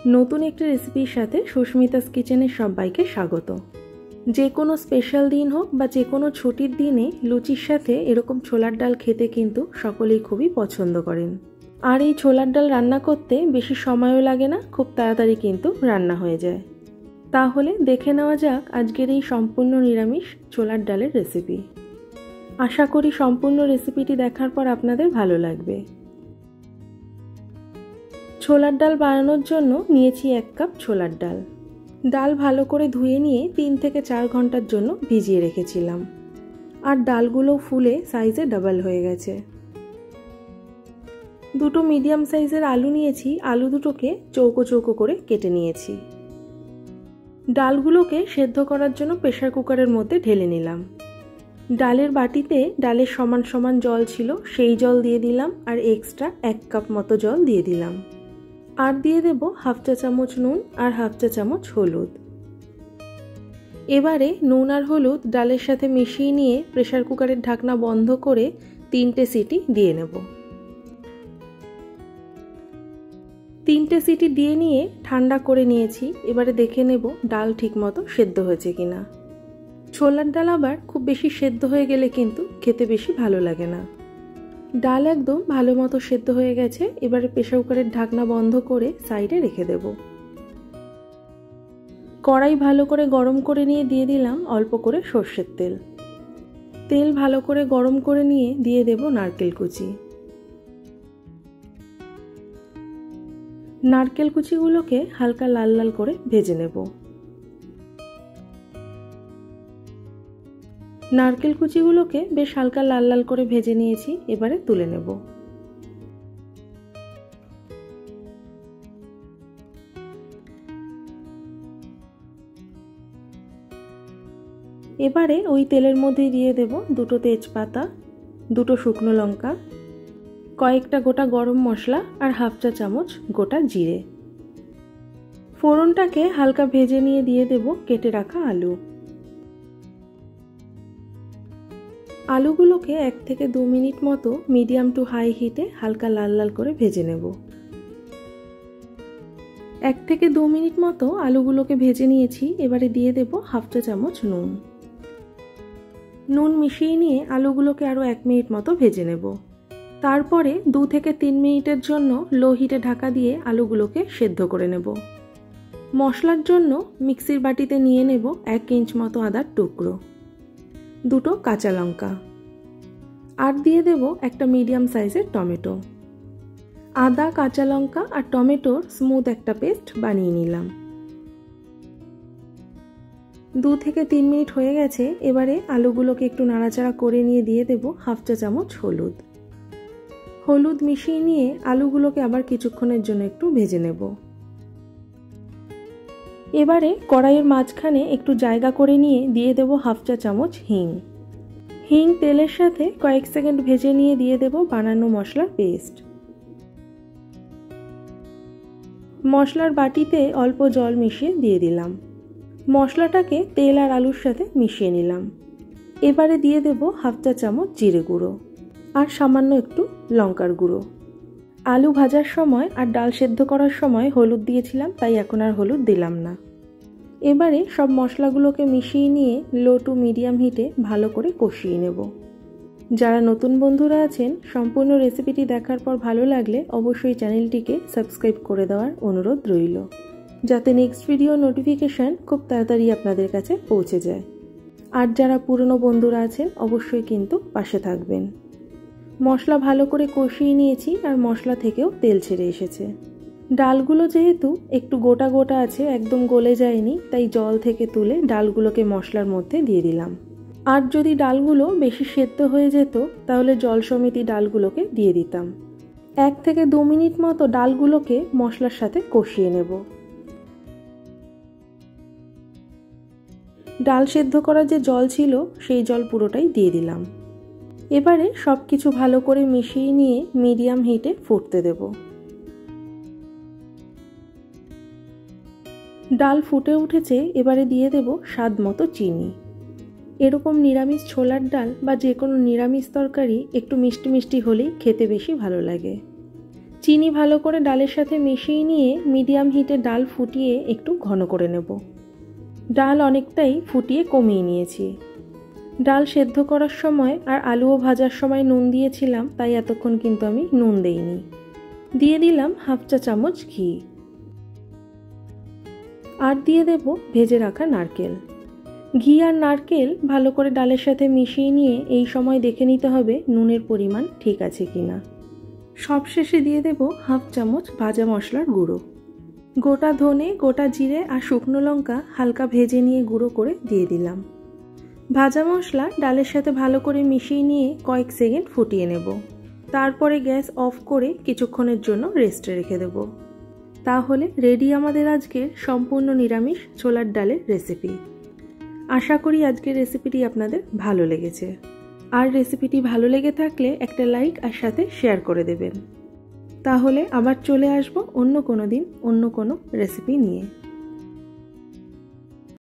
নতুন একটি রেসিপির সাথে সুস্মিতাস কিচেনের সবাইকে স্বাগত। যে কোনো স্পেশাল দিন হোক বা যে কোনো ছুটির দিনে লুচির সাথে এরকম ছোলার ডাল খেতে কিন্তু সকলেই খুবই পছন্দ করেন। আর এই ছোলার ডাল রান্না করতে বেশি সময়ও লাগে না, খুব তাড়াতাড়ি কিন্তু রান্না হয়ে যায়। তাহলে দেখে নেওয়া যাক আজকের এই সম্পূর্ণ নিরামিষ ছোলার ডালের রেসিপি। আশা করি সম্পূর্ণ রেসিপিটি দেখার পর আপনাদের ভালো লাগবে। ছোলার ডাল বানানোর জন্য নিয়েছি 1 কাপ ছোলার ডাল। ডাল ভালো করে ধুয়ে নিয়ে 3 থেকে 4 ঘন্টার জন্য ভিজিয়ে রেখেছিলাম। আর ডালগুলো ফুলে সাইজে ডাবল হয়ে গেছে। দুটো মিডিয়াম সাইজের আলু নিয়েছি, আলু দুটোকে চৌকো চৌকো করে কেটে নিয়েছি। ডালগুলোকে সেদ্ধ করার জন্য প্রেসার কুকারের মধ্যে ঢেলে নিলাম। ডালের বাটিতে ডালের সমান সমান জল ছিল, সেই জল দিয়ে দিলাম আর এক্সট্রা 1 কাপ মতো জল দিয়ে দিলাম। আর দিয়ে দেব হাফ চা চামচ নুন আর হাফ চা চামচ হলুদ। এবারে নুন আর হলুদ ডালের সাথে মিশিয়ে নিয়ে প্রেসার কুকারের ঢাকনা বন্ধ করে 3টে সিটি দিয়ে নেব। 3টে সিটি দিয়ে নিয়ে ঠান্ডা করে নিয়েছি। এবারে দেখে নেব ডাল ঠিকমতো সেদ্ধ হয়েছে কিনা। ছোলার ডাল আবার খুব বেশি সেদ্ধ হয়ে গেলে কিন্তু খেতে বেশি ভালো লাগে না। ডাল একদম ভালো মতো সেদ্ধ হয়ে গেছে। এবারে প্রেসার কুকারের ঢাকনা বন্ধ করে সাইডে রেখে দেব। কড়াই ভালো করে গরম করে নিয়ে দিয়ে দিলাম অল্প করে সর্ষের তেল। তেল ভালো করে গরম করে নিয়ে দিয়ে দেব নারকেল কুচি। নারকেল কুচিগুলোকে হালকা লাল লাল করে ভেজে নেব। নারকেল কুচিগুলোকে বেশ হালকা লাল লাল করে ভেজে নিয়েছি। এবারে তুলে নেব। এবারে ওই তেলের মধ্যে দিয়ে দেব 2টো তেজপাতা, 2টো শুকনো লঙ্কা, কয়েকটা গোটা গরম মশলা আর হাফ চা চামচ গোটা জিরে। ফোড়নটাকে হালকা ভেজে নিয়ে দিয়ে দেব কেটে রাখা আলু। আলুগুলোকে 1 থেকে 2 মিনিট মতো মিডিয়াম টু হাই হিটে হালকা লাল লাল করে ভেজে নেব। 1 থেকে 2 মিনিট মতো আলুগুলোকে ভেজে নিয়েছি। এবারে দিয়ে দেব হাফ চা চামচ নুন। নুন মিশিয়ে নিয়ে আলুগুলোকে আরও 1 মিনিট মতো ভেজে নেব। তারপরে 2 থেকে 3 মিনিটের জন্য লো হিটে ঢাকা দিয়ে আলুগুলোকে সেদ্ধ করে নেব। মশলার জন্য মিক্সির বাটিতে নিয়ে নেব 1 ইঞ্চ মতো আদার টুকরো, 2টো কাঁচা লঙ্কা, আর দিয়ে দেব একটা মিডিয়াম সাইজের টমেটো। আদা, কাঁচা লঙ্কা আর টমেটোর স্মুথ একটা পেস্ট বানিয়ে নিলাম। 2 থেকে 3 মিনিট হয়ে গেছে। এবারে আলুগুলোকে একটু নাড়াচাড়া করে নিয়ে দিয়ে দেব হাফ চা চামচ হলুদ। হলুদ মিশিয়ে নিয়ে আলুগুলোকে আবার কিছুক্ষণের জন্য একটু ভেজে নেব। এবারে কড়াইয়ের মাঝখানে একটু জায়গা করে নিয়ে দিয়ে দেব হাফ চা চামচ হিং। হিং তেলের সাথে কয়েক সেকেন্ড ভেজে নিয়ে দিয়ে দেব বানানো মশলার পেস্ট। মশলার বাটিতে অল্প জল মিশিয়ে দিয়ে দিলাম। মশলাটাকে তেল আর আলুর সাথে মিশিয়ে নিলাম। এবারে দিয়ে দেব হাফ চা চামচ জিরে গুঁড়ো আর সামান্য একটু লঙ্কার গুঁড়ো। আলু ভাজার সময় আর ডাল সেদ্ধ করার সময় হলুদ দিয়েছিলাম, তাই এখন আর হলুদ দিলাম না। এবারে সব মশলাগুলোকে মিশিয়ে নিয়ে লো টু মিডিয়াম হিটে ভালো করে কষিয়ে নেব। যারা নতুন বন্ধুরা আছেন, সম্পূর্ণ রেসিপিটি দেখার পর ভালো লাগলে অবশ্যই চ্যানেলটিকে সাবস্ক্রাইব করে দেওয়ার অনুরোধ রইল, যাতে নেক্সট ভিডিও নোটিফিকেশান খুব তাড়াতাড়ি আপনাদের কাছে পৌঁছে যায়। আর যারা পুরনো বন্ধুরা আছেন অবশ্যই কিন্তু পাশে থাকবেন। মশলা ভালো করে কষিয়ে নিয়েছি আর মশলা থেকেও তেল ছেড়ে এসেছে। ডালগুলো যেহেতু একটু গোটা গোটা আছে, একদম গলে যায়নি, তাই জল থেকে তুলে ডালগুলোকে মশলার মধ্যে দিয়ে দিলাম। আর যদি ডালগুলো বেশি সেদ্ধ হয়ে যেত তাহলে জল সমেত ডালগুলোকে দিয়ে দিতাম। 1 থেকে 2 মিনিট মতো ডালগুলোকে মশলার সাথে কষিয়ে নেব। ডাল সেদ্ধ করার যে জল ছিল সেই জল পুরোটাই দিয়ে দিলাম। এবারে সব কিছু ভালো করে মিশিয়ে নিয়ে মিডিয়াম হিটে ফুটতে দেব। ডাল ফুটে উঠেছে। এবারে দিয়ে দেব স্বাদ মতো চিনি। এরকম নিরামিষ ছোলার ডাল বা যে কোনো নিরামিষ তরকারি একটু মিষ্টি মিষ্টি হলেই খেতে বেশি ভালো লাগে। চিনি ভালো করে ডালের সাথে মিশিয়ে নিয়ে মিডিয়াম হিটে ডাল ফুটিয়ে একটু ঘন করে নেব। ডাল অনেকটাই ফুটিয়ে কমিয়ে নিয়েছি। ডাল সেদ্ধ করার সময় আর আলুও ভাজার সময় নুন দিয়েছিলাম, তাই এতক্ষণ কিন্তু আমি নুন দেইনি। দিয়ে দিলাম হাফ চা চামচ ঘি, আর দিয়ে দেব ভেজে রাখা নারকেল। ঘি আর নারকেল ভালো করে ডালের সাথে মিশিয়ে নিয়ে এই সময় দেখে নিতে হবে নুনের পরিমাণ ঠিক আছে কিনা। সবশেষে দিয়ে দেব হাফ চামচ ভাজা মশলার গুঁড়ো। গোটা ধনে, গোটা জিরে আর শুকনো লঙ্কা হালকা ভেজে নিয়ে গুঁড়ো করে দিয়ে দিলাম। ভাজা মশলা ডালের সাথে ভালো করে মিশিয়ে নিয়ে কয়েক সেকেন্ড ফুটিয়ে নেব। তারপরে গ্যাস অফ করে কিছুক্ষণের জন্য রেস্টে রেখে দেব। তাহলে রেডি আমাদের আজকের সম্পূর্ণ নিরামিষ ছোলার ডালের রেসিপি। আশা করি আজকের রেসিপিটি আপনাদের ভালো লেগেছে। আর রেসিপিটি ভালো লেগে থাকলে একটা লাইক আর সাথে শেয়ার করে দেবেন। তাহলে আবার চলে আসবো অন্য কোনো দিন অন্য কোনো রেসিপি নিয়ে।